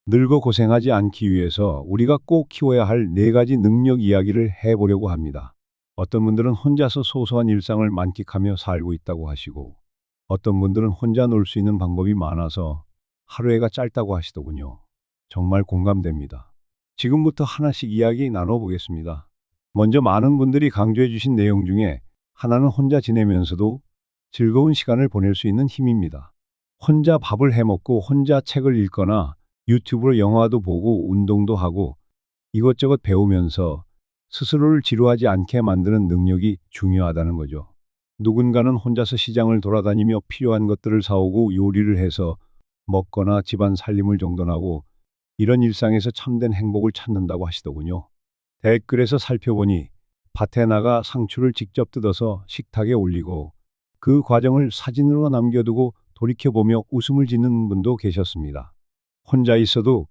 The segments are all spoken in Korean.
늙어 고생하지 않기 위해서 우리가 꼭 키워야 할 네 가지 능력 이야기를 해보려고 합니다. 어떤 분들은 혼자서 소소한 일상을 만끽하며 살고 있다고 하시고, 어떤 분들은 혼자 놀 수 있는 방법이 많아서 하루해가 짧다고 하시더군요. 정말 공감됩니다. 지금부터 하나씩 이야기 나눠보겠습니다. 먼저 많은 분들이 강조해 주신 내용 중에 하나는 혼자 지내면서도 즐거운 시간을 보낼 수 있는 힘입니다. 혼자 밥을 해 먹고 혼자 책을 읽거나 유튜브로 영화도 보고 운동도 하고 이것저것 배우면서 스스로를 지루하지 않게 만드는 능력이 중요하다는 거죠. 누군가는 혼자서 시장을 돌아다니며 필요한 것들을 사오고 요리를 해서 먹거나 집안 살림을 정돈하고 이런 일상에서 참된 행복을 찾는다고 하시더군요. 댓글에서 살펴보니 밭에 나가 상추를 직접 뜯어서 식탁에 올리고 그 과정을 사진으로 남겨두고 돌이켜보며 웃음을 짓는 분도 계셨습니다. 혼자 있어도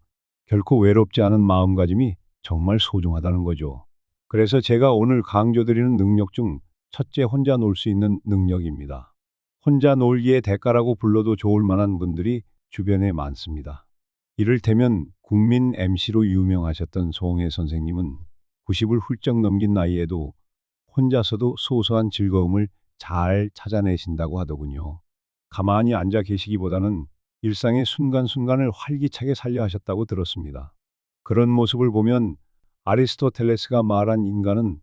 결코 외롭지 않은 마음가짐이 정말 소중하다는 거죠. 그래서 제가 오늘 강조드리는 능력 중 첫째, 혼자 놀 수 있는 능력입니다. 혼자 놀기의 대가라고 불러도 좋을 만한 분들이 주변에 많습니다. 이를테면 국민 MC로 유명하셨던 송혜 선생님은 90을 훌쩍 넘긴 나이에도 혼자서도 소소한 즐거움을 잘 찾아내신다고 하더군요. 가만히 앉아 계시기보다는 일상의 순간순간을 활기차게 살려 하셨다고 들었습니다. 그런 모습을 보면 아리스토텔레스가 말한 인간은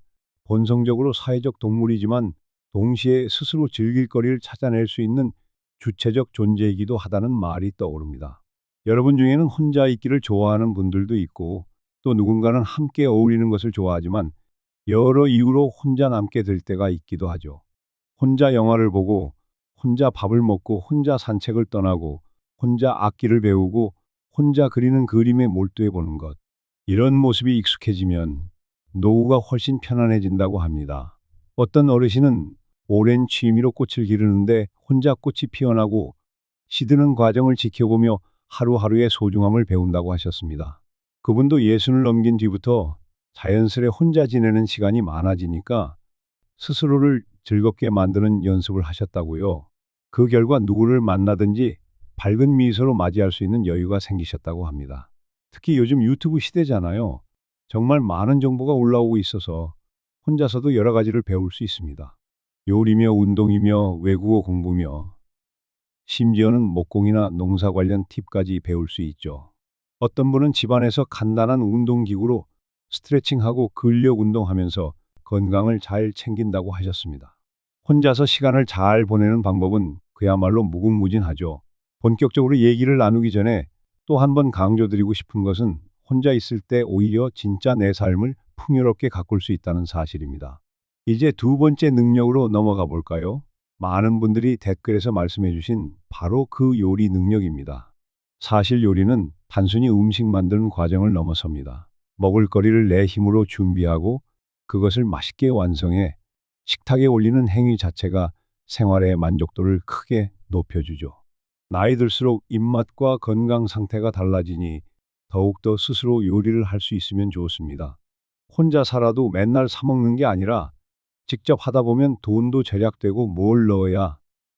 본성적으로 사회적 동물이지만 동시에 스스로 즐길 거리를 찾아낼 수 있는 주체적 존재이기도 하다는 말이 떠오릅니다. 여러분 중에는 혼자 있기를 좋아하는 분들도 있고 또 누군가는 함께 어울리는 것을 좋아하지만 여러 이유로 혼자 남게 될 때가 있기도 하죠. 혼자 영화를 보고 혼자 밥을 먹고 혼자 산책을 떠나고 혼자 악기를 배우고 혼자 그리는 그림에 몰두해 보는 것. 이런 모습이 익숙해지면 노후가 훨씬 편안해진다고 합니다. 어떤 어르신은 오랜 취미로 꽃을 기르는데 혼자 꽃이 피어나고 시드는 과정을 지켜보며 하루하루의 소중함을 배운다고 하셨습니다. 그분도 예순을 넘긴 뒤부터 자연스레 혼자 지내는 시간이 많아지니까 스스로를 즐겁게 만드는 연습을 하셨다고요. 그 결과 누구를 만나든지 밝은 미소로 맞이할 수 있는 여유가 생기셨다고 합니다. 특히 요즘 유튜브 시대잖아요. 정말 많은 정보가 올라오고 있어서 혼자서도 여러 가지를 배울 수 있습니다. 요리며 운동이며 외국어 공부며 심지어는 목공이나 농사 관련 팁까지 배울 수 있죠. 어떤 분은 집안에서 간단한 운동기구로 스트레칭하고 근력 운동하면서 건강을 잘 챙긴다고 하셨습니다. 혼자서 시간을 잘 보내는 방법은 그야말로 무궁무진하죠. 본격적으로 얘기를 나누기 전에 또 한 번 강조드리고 싶은 것은 혼자 있을 때 오히려 진짜 내 삶을 풍요롭게 가꿀 수 있다는 사실입니다. 이제 두 번째 능력으로 넘어가 볼까요? 많은 분들이 댓글에서 말씀해 주신 바로 그 요리 능력입니다. 사실 요리는 단순히 음식 만드는 과정을 넘어섭니다. 먹을거리를 내 힘으로 준비하고 그것을 맛있게 완성해 식탁에 올리는 행위 자체가 생활의 만족도를 크게 높여주죠. 나이 들수록 입맛과 건강 상태가 달라지니 더욱더 스스로 요리를 할 수 있으면 좋습니다. 혼자 살아도 맨날 사 먹는 게 아니라 직접 하다 보면 돈도 절약되고 뭘 넣어야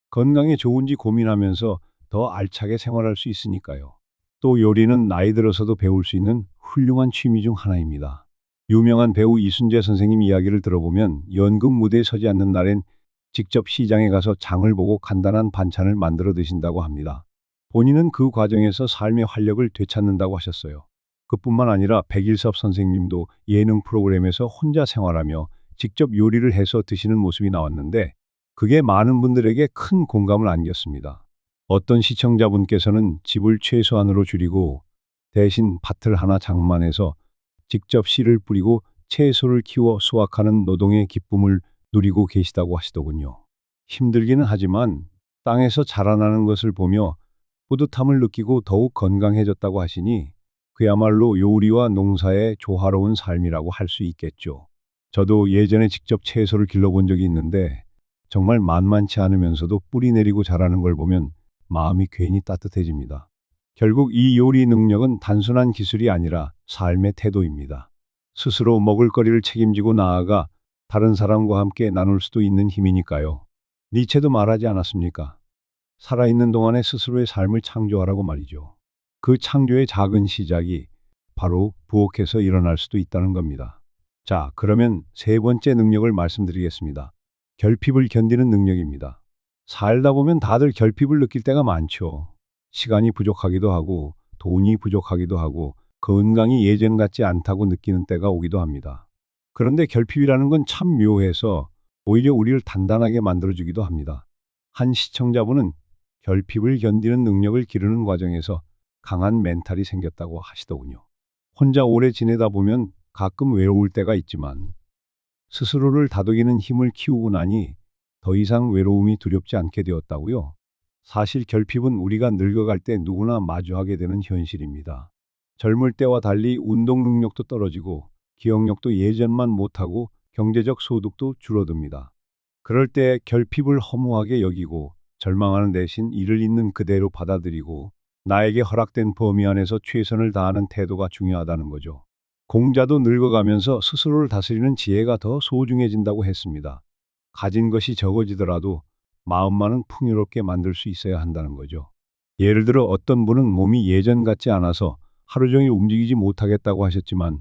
건강에 좋은지 고민하면서 더 알차게 생활할 수 있으니까요. 또 요리는 나이 들어서도 배울 수 있는 훌륭한 취미 중 하나입니다. 유명한 배우 이순재 선생님 이야기를 들어보면 연극 무대에 서지 않는 날엔 직접 시장에 가서 장을 보고 간단한 반찬을 만들어 드신다고 합니다. 본인은 그 과정에서 삶의 활력을 되찾는다고 하셨어요. 그뿐만 아니라 백일섭 선생님도 예능 프로그램에서 혼자 생활하며 직접 요리를 해서 드시는 모습이 나왔는데 그게 많은 분들에게 큰 공감을 안겼습니다. 어떤 시청자분께서는 집을 최소한으로 줄이고 대신 밭을 하나 장만해서 직접 씨를 뿌리고 채소를 키워 수확하는 노동의 기쁨을 누리고 계시다고 하시더군요. 힘들기는 하지만 땅에서 자라나는 것을 보며 뿌듯함을 느끼고 더욱 건강해졌다고 하시니 그야말로 요리와 농사의 조화로운 삶이라고 할 수 있겠죠. 저도 예전에 직접 채소를 길러본 적이 있는데 정말 만만치 않으면서도 뿌리 내리고 자라는 걸 보면 마음이 괜히 따뜻해집니다. 결국 이 요리 능력은 단순한 기술이 아니라 삶의 태도입니다. 스스로 먹을거리를 책임지고 나아가 다른 사람과 함께 나눌 수도 있는 힘이니까요. 니체도 말하지 않았습니까? 살아있는 동안에 스스로의 삶을 창조하라고 말이죠. 그 창조의 작은 시작이 바로 부엌에서 일어날 수도 있다는 겁니다. 자, 그러면 세 번째 능력을 말씀드리겠습니다. 결핍을 견디는 능력입니다. 살다 보면 다들 결핍을 느낄 때가 많죠. 시간이 부족하기도 하고, 돈이 부족하기도 하고, 건강이 예전 같지 않다고 느끼는 때가 오기도 합니다. 그런데 결핍이라는 건 참 묘해서 오히려 우리를 단단하게 만들어주기도 합니다. 한 시청자분은 결핍을 견디는 능력을 기르는 과정에서 강한 멘탈이 생겼다고 하시더군요. 혼자 오래 지내다 보면 가끔 외로울 때가 있지만 스스로를 다독이는 힘을 키우고 나니 더 이상 외로움이 두렵지 않게 되었다고요. 사실 결핍은 우리가 늙어갈 때 누구나 마주하게 되는 현실입니다. 젊을 때와 달리 운동 능력도 떨어지고 기억력도 예전만 못하고 경제적 소득도 줄어듭니다. 그럴 때 결핍을 허무하게 여기고 절망하는 대신 이를 있는 그대로 받아들이고 나에게 허락된 범위 안에서 최선을 다하는 태도가 중요하다는 거죠. 공자도 늙어가면서 스스로를 다스리는 지혜가 더 소중해진다고 했습니다. 가진 것이 적어지더라도 마음만은 풍요롭게 만들 수 있어야 한다는 거죠. 예를 들어 어떤 분은 몸이 예전 같지 않아서 하루 종일 움직이지 못하겠다고 하셨지만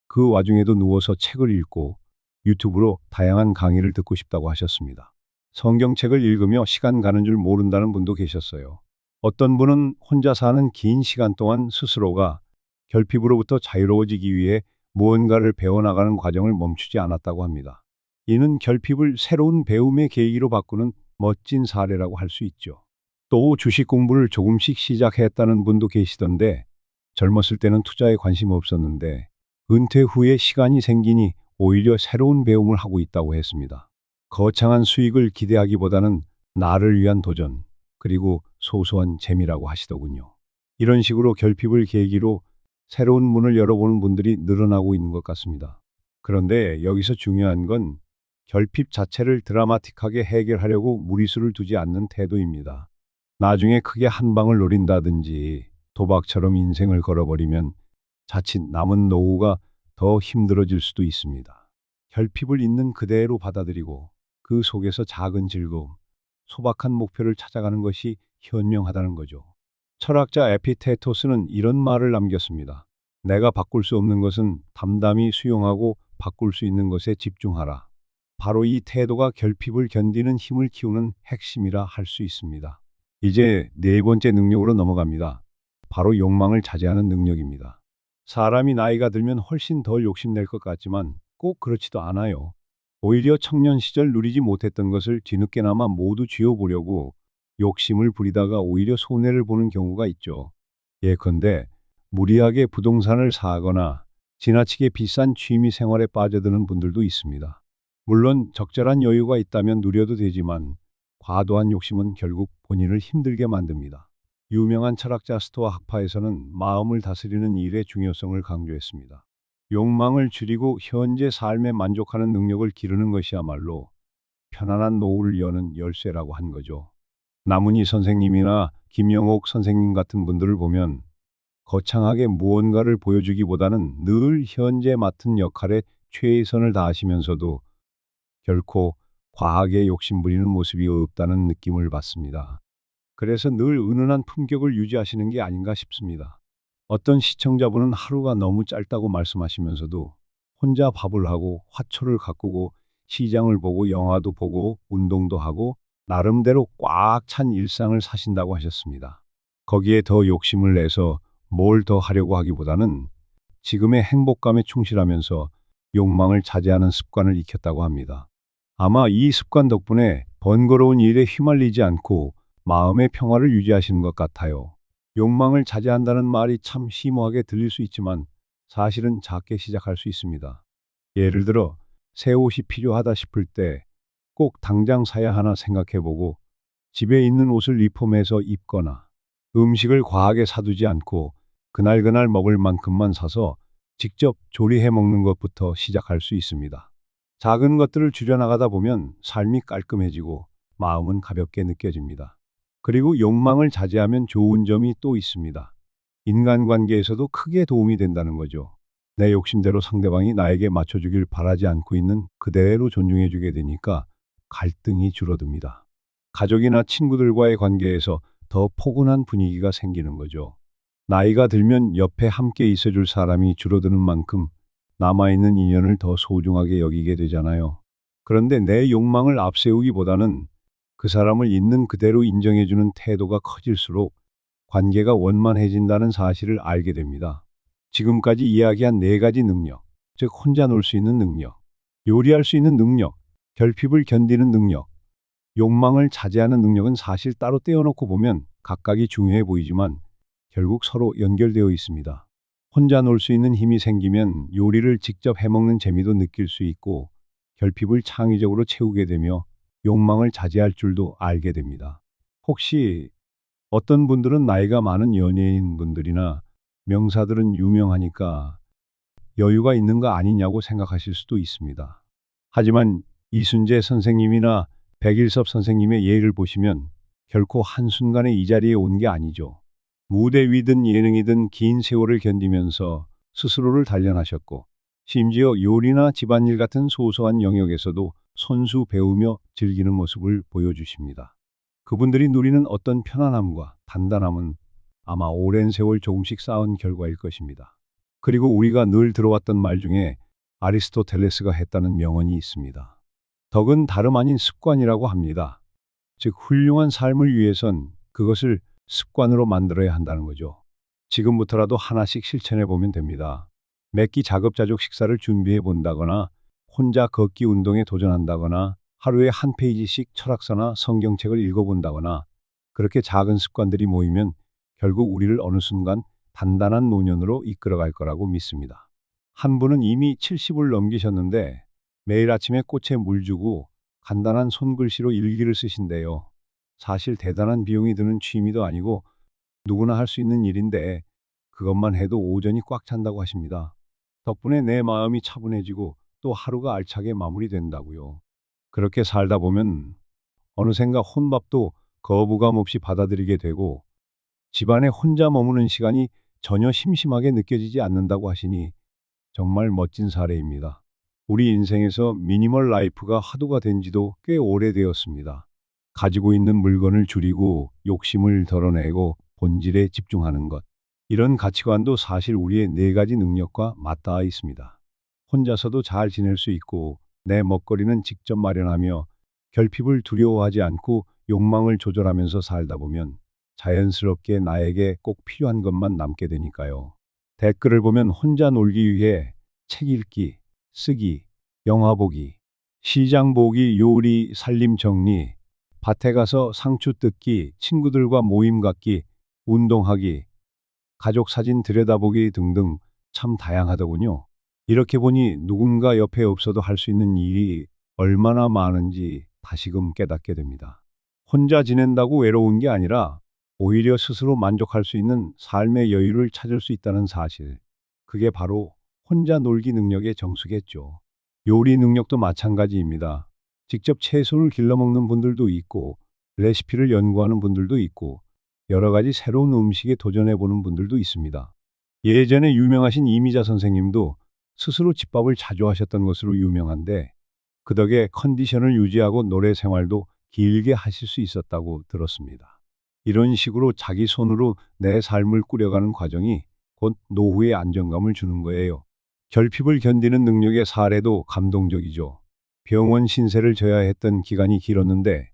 그 와중에도 누워서 책을 읽고 유튜브로 다양한 강의를 듣고 싶다고 하셨습니다. 성경책을 읽으며 시간 가는 줄 모른다는 분도 계셨어요. 어떤 분은 혼자 사는 긴 시간 동안 스스로가 결핍으로부터 자유로워지기 위해 무언가를 배워나가는 과정을 멈추지 않았다고 합니다. 이는 결핍을 새로운 배움의 계기로 바꾸는 멋진 사례라고 할 수 있죠. 또 주식 공부를 조금씩 시작했다는 분도 계시던데 젊었을 때는 투자에 관심 없었는데 은퇴 후에 시간이 생기니 오히려 새로운 배움을 하고 있다고 했습니다. 거창한 수익을 기대하기보다는 나를 위한 도전, 그리고 소소한 재미라고 하시더군요. 이런 식으로 결핍을 계기로 새로운 문을 열어보는 분들이 늘어나고 있는 것 같습니다. 그런데 여기서 중요한 건 결핍 자체를 드라마틱하게 해결하려고 무리수를 두지 않는 태도입니다. 나중에 크게 한 방을 노린다든지 도박처럼 인생을 걸어버리면 자칫 남은 노후가 더 힘들어질 수도 있습니다. 결핍을 있는 그대로 받아들이고 그 속에서 작은 즐거움, 소박한 목표를 찾아가는 것이 현명하다는 거죠. 철학자 에피테토스는 이런 말을 남겼습니다. 내가 바꿀 수 없는 것은 담담히 수용하고 바꿀 수 있는 것에 집중하라. 바로 이 태도가 결핍을 견디는 힘을 키우는 핵심이라 할 수 있습니다. 이제 네 번째 능력으로 넘어갑니다. 바로 욕망을 자제하는 능력입니다. 사람이 나이가 들면 훨씬 덜 욕심낼 것 같지만 꼭 그렇지도 않아요. 오히려 청년 시절 누리지 못했던 것을 뒤늦게나마 모두 쥐어보려고 욕심을 부리다가 오히려 손해를 보는 경우가 있죠. 예컨대 무리하게 부동산을 사거나 지나치게 비싼 취미 생활에 빠져드는 분들도 있습니다. 물론 적절한 여유가 있다면 누려도 되지만 과도한 욕심은 결국 본인을 힘들게 만듭니다. 유명한 철학자 스토아 학파에서는 마음을 다스리는 일의 중요성을 강조했습니다. 욕망을 줄이고 현재 삶에 만족하는 능력을 기르는 것이야말로 편안한 노후를 여는 열쇠라고 한 거죠. 나문희 선생님이나 김영옥 선생님 같은 분들을 보면 거창하게 무언가를 보여주기보다는 늘 현재 맡은 역할에 최선을 다하시면서도 결코 과하게 욕심부리는 모습이 없다는 느낌을 받습니다. 그래서 늘 은은한 품격을 유지하시는 게 아닌가 싶습니다. 어떤 시청자분은 하루가 너무 짧다고 말씀하시면서도 혼자 밥을 하고 화초를 가꾸고 시장을 보고 영화도 보고 운동도 하고 나름대로 꽉 찬 일상을 사신다고 하셨습니다. 거기에 더 욕심을 내서 뭘 더 하려고 하기보다는 지금의 행복감에 충실하면서 욕망을 자제하는 습관을 익혔다고 합니다. 아마 이 습관 덕분에 번거로운 일에 휘말리지 않고 마음의 평화를 유지하시는 것 같아요. 욕망을 자제한다는 말이 참 심오하게 들릴 수 있지만 사실은 작게 시작할 수 있습니다. 예를 들어 새 옷이 필요하다 싶을 때 꼭 당장 사야 하나 생각해보고 집에 있는 옷을 리폼해서 입거나 음식을 과하게 사두지 않고 그날그날 먹을 만큼만 사서 직접 조리해 먹는 것부터 시작할 수 있습니다. 작은 것들을 줄여나가다 보면 삶이 깔끔해지고 마음은 가볍게 느껴집니다. 그리고 욕망을 자제하면 좋은 점이 또 있습니다. 인간관계에서도 크게 도움이 된다는 거죠. 내 욕심대로 상대방이 나에게 맞춰주길 바라지 않고 있는 그대로 존중해주게 되니까 갈등이 줄어듭니다. 가족이나 친구들과의 관계에서 더 포근한 분위기가 생기는 거죠. 나이가 들면 옆에 함께 있어줄 사람이 줄어드는 만큼 남아있는 인연을 더 소중하게 여기게 되잖아요. 그런데 내 욕망을 앞세우기보다는 그 사람을 있는 그대로 인정해주는 태도가 커질수록 관계가 원만해진다는 사실을 알게 됩니다. 지금까지 이야기한 네 가지 능력, 즉 혼자 놀 수 있는 능력, 요리할 수 있는 능력, 결핍을 견디는 능력, 욕망을 자제하는 능력은 사실 따로 떼어놓고 보면 각각이 중요해 보이지만 결국 서로 연결되어 있습니다. 혼자 놀 수 있는 힘이 생기면 요리를 직접 해먹는 재미도 느낄 수 있고 결핍을 창의적으로 채우게 되며 욕망을 자제할 줄도 알게 됩니다. 혹시 어떤 분들은 나이가 많은 연예인 분들이나 명사들은 유명하니까 여유가 있는 거 아니냐고 생각하실 수도 있습니다. 하지만 이순재 선생님이나 백일섭 선생님의 예를 보시면 결코 한순간에 이 자리에 온 게 아니죠. 무대 위든 예능이든 긴 세월을 견디면서 스스로를 단련하셨고 심지어 요리나 집안일 같은 소소한 영역에서도 손수 배우며 즐기는 모습을 보여주십니다. 그분들이 누리는 어떤 편안함과 단단함은 아마 오랜 세월 조금씩 쌓은 결과일 것입니다. 그리고 우리가 늘 들어왔던 말 중에 아리스토텔레스가 했다는 명언이 있습니다. 덕은 다름 아닌 습관이라고 합니다. 즉 훌륭한 삶을 위해선 그것을 습관으로 만들어야 한다는 거죠. 지금부터라도 하나씩 실천해 보면 됩니다. 매끼 자급자족 식사를 준비해 본다거나 혼자 걷기 운동에 도전한다거나 하루에 한 페이지씩 철학서나 성경책을 읽어본다거나 그렇게 작은 습관들이 모이면 결국 우리를 어느 순간 단단한 노년으로 이끌어갈 거라고 믿습니다. 한 분은 이미 70을 넘기셨는데 매일 아침에 꽃에 물 주고 간단한 손글씨로 일기를 쓰신대요. 사실 대단한 비용이 드는 취미도 아니고 누구나 할 수 있는 일인데 그것만 해도 오전이 꽉 찬다고 하십니다. 덕분에 내 마음이 차분해지고 또 하루가 알차게 마무리된다고요. 그렇게 살다 보면 어느샌가 혼밥도 거부감 없이 받아들이게 되고 집안에 혼자 머무는 시간이 전혀 심심하게 느껴지지 않는다고 하시니 정말 멋진 사례입니다. 우리 인생에서 미니멀 라이프가 화두가 된 지도 꽤 오래되었습니다. 가지고 있는 물건을 줄이고 욕심을 덜어내고 본질에 집중하는 것. 이런 가치관도 사실 우리의 네 가지 능력과 맞닿아 있습니다. 혼자서도 잘 지낼 수 있고 내 먹거리는 직접 마련하며 결핍을 두려워하지 않고 욕망을 조절하면서 살다 보면 자연스럽게 나에게 꼭 필요한 것만 남게 되니까요. 댓글을 보면 혼자 놀기 위해 책 읽기, 쓰기, 영화 보기, 시장 보기, 요리, 살림 정리, 밭에 가서 상추 뜯기, 친구들과 모임 갖기, 운동하기, 가족 사진 들여다보기 등등 참 다양하더군요. 이렇게 보니 누군가 옆에 없어도 할 수 있는 일이 얼마나 많은지 다시금 깨닫게 됩니다. 혼자 지낸다고 외로운 게 아니라 오히려 스스로 만족할 수 있는 삶의 여유를 찾을 수 있다는 사실. 그게 바로 혼자 놀기 능력의 정수겠죠. 요리 능력도 마찬가지입니다. 직접 채소를 길러 먹는 분들도 있고, 레시피를 연구하는 분들도 있고, 여러 가지 새로운 음식에 도전해 보는 분들도 있습니다. 예전에 유명하신 이미자 선생님도 스스로 집밥을 자주 하셨던 것으로 유명한데, 그 덕에 컨디션을 유지하고 노래 생활도 길게 하실 수 있었다고 들었습니다. 이런 식으로 자기 손으로 내 삶을 꾸려가는 과정이 곧 노후의 안정감을 주는 거예요. 결핍을 견디는 능력의 사례도 감동적이죠. 병원 신세를 져야 했던 기간이 길었는데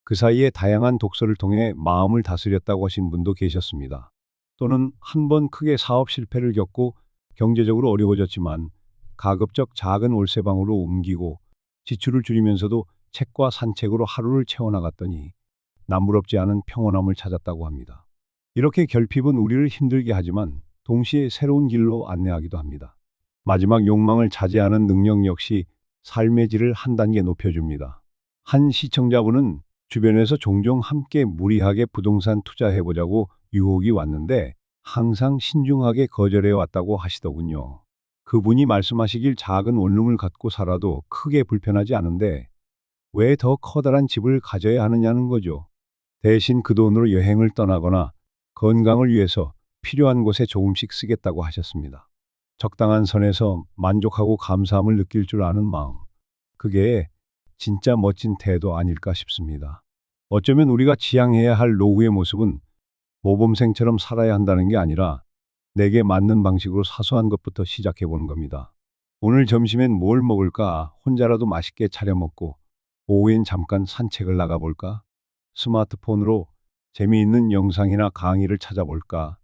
그 사이에 다양한 독서를 통해 마음을 다스렸다고 하신 분도 계셨습니다. 또는 한 번 크게 사업 실패를 겪고 경제적으로 어려워졌지만 가급적 작은 월세방으로 옮기고 지출을 줄이면서도 책과 산책으로 하루를 채워나갔더니 남부럽지 않은 평온함을 찾았다고 합니다. 이렇게 결핍은 우리를 힘들게 하지만 동시에 새로운 길로 안내하기도 합니다. 마지막 욕망을 자제하는 능력 역시 삶의 질을 한 단계 높여줍니다. 한 시청자분은 주변에서 종종 함께 무리하게 부동산 투자해보자고 유혹이 왔는데 항상 신중하게 거절해 왔다고 하시더군요. 그분이 말씀하시길 작은 원룸을 갖고 살아도 크게 불편하지 않은데 왜 더 커다란 집을 가져야 하느냐는 거죠. 대신 그 돈으로 여행을 떠나거나 건강을 위해서 필요한 곳에 조금씩 쓰겠다고 하셨습니다. 적당한 선에서 만족하고 감사함을 느낄 줄 아는 마음. 그게 진짜 멋진 태도 아닐까 싶습니다. 어쩌면 우리가 지향해야 할 노후의 모습은 모범생처럼 살아야 한다는 게 아니라 내게 맞는 방식으로 사소한 것부터 시작해 보는 겁니다. 오늘 점심엔 뭘 먹을까? 혼자라도 맛있게 차려 먹고 오후엔 잠깐 산책을 나가 볼까? 스마트폰으로 재미있는 영상이나 강의를 찾아볼까?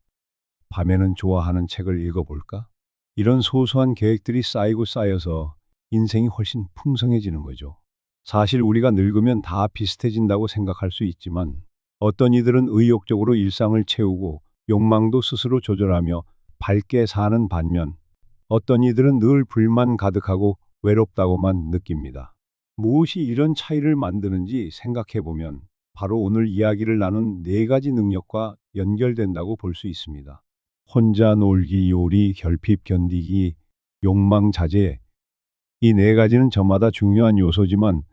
밤에는 좋아하는 책을 읽어볼까? 이런 소소한 계획들이 쌓이고 쌓여서 인생이 훨씬 풍성해지는 거죠. 사실 우리가 늙으면 다 비슷해진다고 생각할 수 있지만 어떤 이들은 의욕적으로 일상을 채우고 욕망도 스스로 조절하며 밝게 사는 반면 어떤 이들은 늘 불만 가득하고 외롭다고만 느낍니다. 무엇이 이런 차이를 만드는지 생각해 보면 바로 오늘 이야기를 나눈 네 가지 능력과 연결된다고 볼 수 있습니다. 혼자 놀기, 요리, 결핍 견디기, 욕망 자제. 이 네 가지는 저마다 중요한 요소지만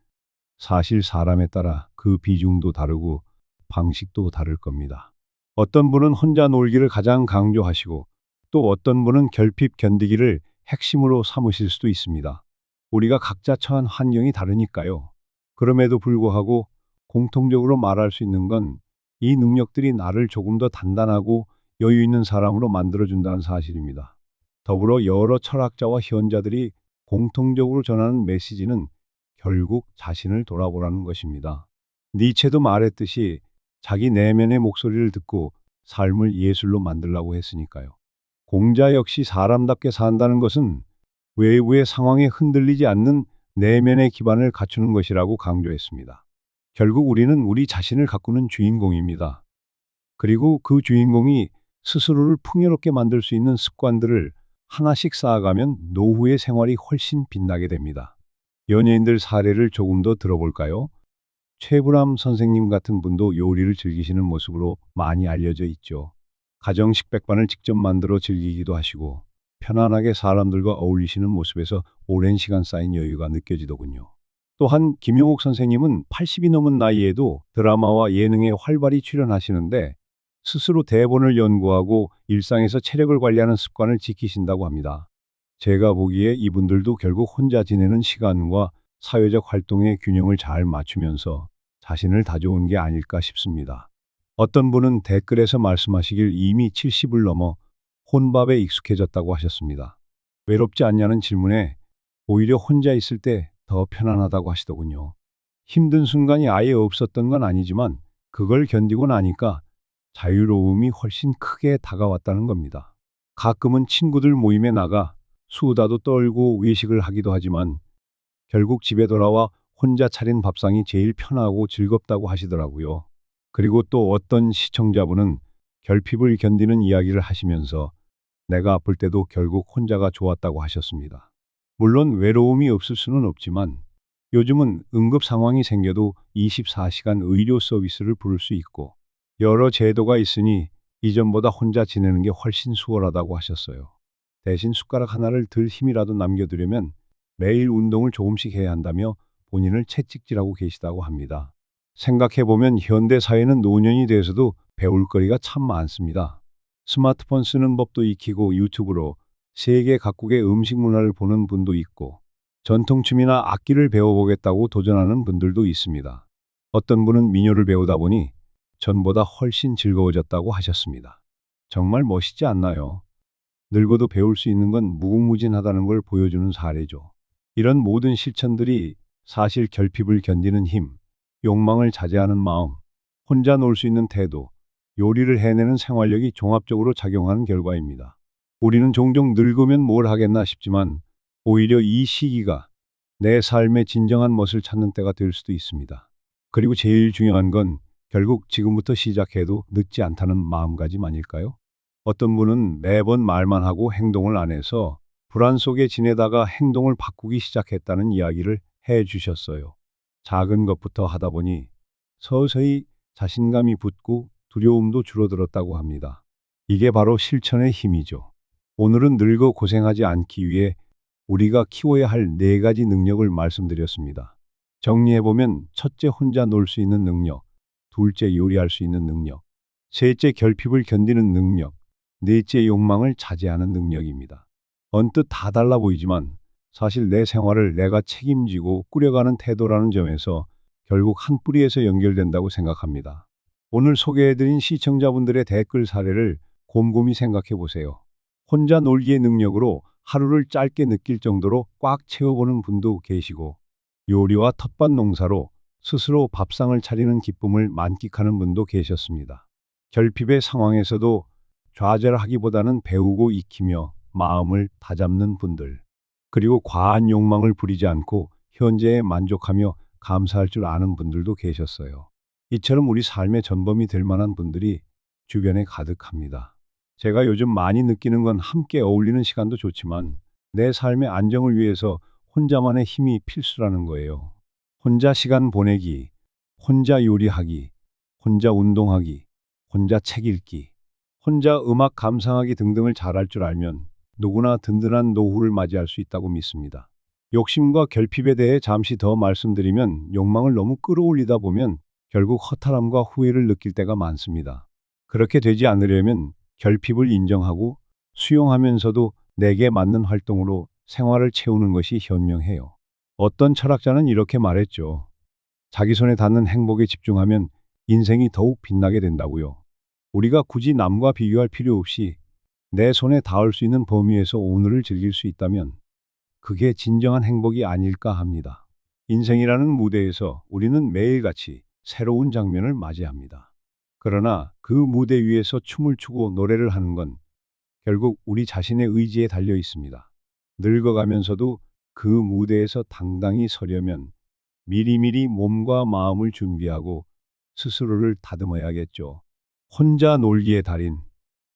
사실 사람에 따라 그 비중도 다르고 방식도 다를 겁니다. 어떤 분은 혼자 놀기를 가장 강조하시고 또 어떤 분은 결핍 견디기를 핵심으로 삼으실 수도 있습니다. 우리가 각자 처한 환경이 다르니까요. 그럼에도 불구하고 공통적으로 말할 수 있는 건 이 능력들이 나를 조금 더 단단하고 여유 있는 사람으로 만들어준다는 사실입니다. 더불어 여러 철학자와 현자들이 공통적으로 전하는 메시지는 결국 자신을 돌아보라는 것입니다. 니체도 말했듯이 자기 내면의 목소리를 듣고 삶을 예술로 만들라고 했으니까요. 공자 역시 사람답게 산다는 것은 외부의 상황에 흔들리지 않는 내면의 기반을 갖추는 것이라고 강조했습니다. 결국 우리는 우리 자신을 가꾸는 주인공입니다. 그리고 그 주인공이 스스로를 풍요롭게 만들 수 있는 습관들을 하나씩 쌓아가면 노후의 생활이 훨씬 빛나게 됩니다. 연예인들 사례를 조금 더 들어볼까요? 최불암 선생님 같은 분도 요리를 즐기시는 모습으로 많이 알려져 있죠. 가정식 백반을 직접 만들어 즐기기도 하시고 편안하게 사람들과 어울리시는 모습에서 오랜 시간 쌓인 여유가 느껴지더군요. 또한 김용옥 선생님은 80이 넘은 나이에도 드라마와 예능에 활발히 출연하시는데 스스로 대본을 연구하고 일상에서 체력을 관리하는 습관을 지키신다고 합니다. 제가 보기에 이분들도 결국 혼자 지내는 시간과 사회적 활동의 균형을 잘 맞추면서 자신을 다져온 게 아닐까 싶습니다. 어떤 분은 댓글에서 말씀하시길 이미 70을 넘어 혼밥에 익숙해졌다고 하셨습니다. 외롭지 않냐는 질문에 오히려 혼자 있을 때 더 편안하다고 하시더군요. 힘든 순간이 아예 없었던 건 아니지만 그걸 견디고 나니까 자유로움이 훨씬 크게 다가왔다는 겁니다. 가끔은 친구들 모임에 나가 수다도 떨고 외식을 하기도 하지만 결국 집에 돌아와 혼자 차린 밥상이 제일 편하고 즐겁다고 하시더라고요. 그리고 또 어떤 시청자분은 결핍을 견디는 이야기를 하시면서 내가 아플 때도 결국 혼자가 좋았다고 하셨습니다. 물론 외로움이 없을 수는 없지만 요즘은 응급 상황이 생겨도 24시간 의료 서비스를 부를 수 있고 여러 제도가 있으니 이전보다 혼자 지내는 게 훨씬 수월하다고 하셨어요. 대신 숟가락 하나를 들 힘이라도 남겨두려면 매일 운동을 조금씩 해야 한다며 본인을 채찍질하고 계시다고 합니다. 생각해보면 현대 사회는 노년이 돼서도 배울 거리가 참 많습니다. 스마트폰 쓰는 법도 익히고 유튜브로 세계 각국의 음식 문화를 보는 분도 있고 전통춤이나 악기를 배워보겠다고 도전하는 분들도 있습니다. 어떤 분은 민요를 배우다 보니 전보다 훨씬 즐거워졌다고 하셨습니다. 정말 멋있지 않나요? 늙어도 배울 수 있는 건 무궁무진하다는 걸 보여주는 사례죠. 이런 모든 실천들이 사실 결핍을 견디는 힘, 욕망을 자제하는 마음, 혼자 놀 수 있는 태도, 요리를 해내는 생활력이 종합적으로 작용하는 결과입니다. 우리는 종종 늙으면 뭘 하겠나 싶지만 오히려 이 시기가 내 삶의 진정한 멋을 찾는 때가 될 수도 있습니다. 그리고 제일 중요한 건 결국 지금부터 시작해도 늦지 않다는 마음가짐 아닐까요? 어떤 분은 매번 말만 하고 행동을 안 해서 불안 속에 지내다가 행동을 바꾸기 시작했다는 이야기를 해 주셨어요. 작은 것부터 하다 보니 서서히 자신감이 붙고 두려움도 줄어들었다고 합니다. 이게 바로 실천의 힘이죠. 오늘은 늙어 고생하지 않기 위해 우리가 키워야 할 네 가지 능력을 말씀드렸습니다. 정리해보면 첫째 혼자 놀 수 있는 능력, 둘째 요리할 수 있는 능력, 셋째 결핍을 견디는 능력, 넷째 욕망을 자제하는 능력입니다. 언뜻 다 달라 보이지만 사실 내 생활을 내가 책임지고 꾸려가는 태도라는 점에서 결국 한 뿌리에서 연결된다고 생각합니다. 오늘 소개해드린 시청자분들의 댓글 사례를 곰곰이 생각해 보세요. 혼자 놀기의 능력으로 하루를 짧게 느낄 정도로 꽉 채워보는 분도 계시고, 요리와 텃밭 농사로 스스로 밥상을 차리는 기쁨을 만끽하는 분도 계셨습니다. 결핍의 상황에서도 좌절하기보다는 배우고 익히며 마음을 다잡는 분들, 그리고 과한 욕망을 부리지 않고 현재에 만족하며 감사할 줄 아는 분들도 계셨어요. 이처럼 우리 삶의 전범이 될 만한 분들이 주변에 가득합니다. 제가 요즘 많이 느끼는 건 함께 어울리는 시간도 좋지만 내 삶의 안정을 위해서 혼자만의 힘이 필수라는 거예요. 혼자 시간 보내기, 혼자 요리하기, 혼자 운동하기, 혼자 책 읽기, 혼자 음악 감상하기 등등을 잘할 줄 알면 누구나 든든한 노후를 맞이할 수 있다고 믿습니다. 욕심과 결핍에 대해 잠시 더 말씀드리면, 욕망을 너무 끌어올리다 보면 결국 허탈함과 후회를 느낄 때가 많습니다. 그렇게 되지 않으려면 결핍을 인정하고 수용하면서도 내게 맞는 활동으로 생활을 채우는 것이 현명해요. 어떤 철학자는 이렇게 말했죠. 자기 손에 닿는 행복에 집중하면 인생이 더욱 빛나게 된다고요. 우리가 굳이 남과 비교할 필요 없이 내 손에 닿을 수 있는 범위에서 오늘을 즐길 수 있다면 그게 진정한 행복이 아닐까 합니다. 인생이라는 무대에서 우리는 매일같이 새로운 장면을 맞이합니다. 그러나 그 무대 위에서 춤을 추고 노래를 하는 건 결국 우리 자신의 의지에 달려 있습니다. 늙어가면서도 그 무대에서 당당히 서려면 미리미리 몸과 마음을 준비하고 스스로를 다듬어야겠죠. 혼자 놀기의 달인,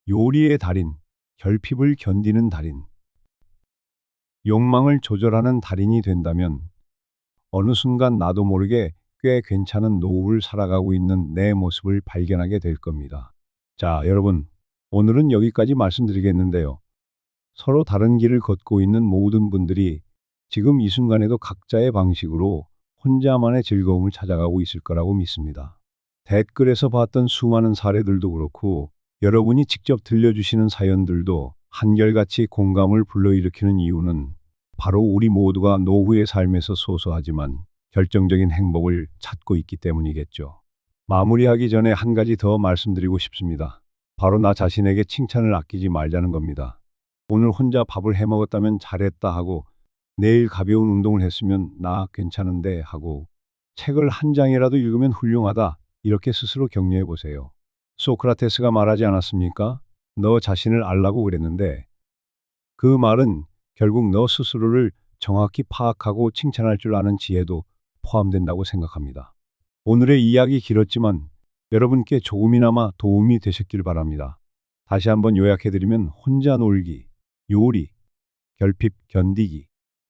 요리의 달인, 결핍을 견디는 달인, 욕망을 조절하는 달인이 된다면 어느 순간 나도 모르게 꽤 괜찮은 노후를 살아가고 있는 내 모습을 발견하게 될 겁니다. 자, 여러분, 오늘은 여기까지 말씀드리겠는데요. 서로 다른 길을 걷고 있는 모든 분들이 지금 이 순간에도 각자의 방식으로 혼자만의 즐거움을 찾아가고 있을 거라고 믿습니다. 댓글에서 봤던 수많은 사례들도 그렇고 여러분이 직접 들려주시는 사연들도 한결같이 공감을 불러일으키는 이유는 바로 우리 모두가 노후의 삶에서 소소하지만 결정적인 행복을 찾고 있기 때문이겠죠. 마무리하기 전에 한 가지 더 말씀드리고 싶습니다. 바로 나 자신에게 칭찬을 아끼지 말자는 겁니다. 오늘 혼자 밥을 해 먹었다면 잘했다 하고, 내일 가벼운 운동을 했으면 나 괜찮은데 하고, 책을 한 장이라도 읽으면 훌륭하다, 이렇게 스스로 격려해 보세요. 소크라테스가 말하지 않았습니까? 너 자신을 알라고 그랬는데, 그 말은 결국 너 스스로를 정확히 파악하고 칭찬할 줄 아는 지혜도 포함된다고 생각합니다. 오늘의 이야기 길었지만 여러분께 조금이나마 도움이 되셨길 바랍니다. 다시 한번 요약해드리면, 혼자 놀기, 요리, 결핍 견디기,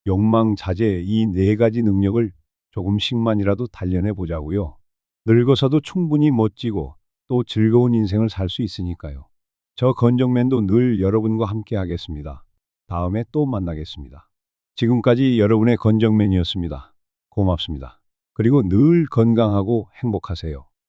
욕망 자제, 이 네 가지 능력을 조금씩만이라도 단련해 보자고요. 늙어서도 충분히 멋지고 또 즐거운 인생을 살 수 있으니까요. 저 건정맨도 늘 여러분과 함께 하겠습니다. 다음에 또 만나겠습니다. 지금까지 여러분의 건정맨이었습니다. 고맙습니다. 그리고 늘 건강하고 행복하세요.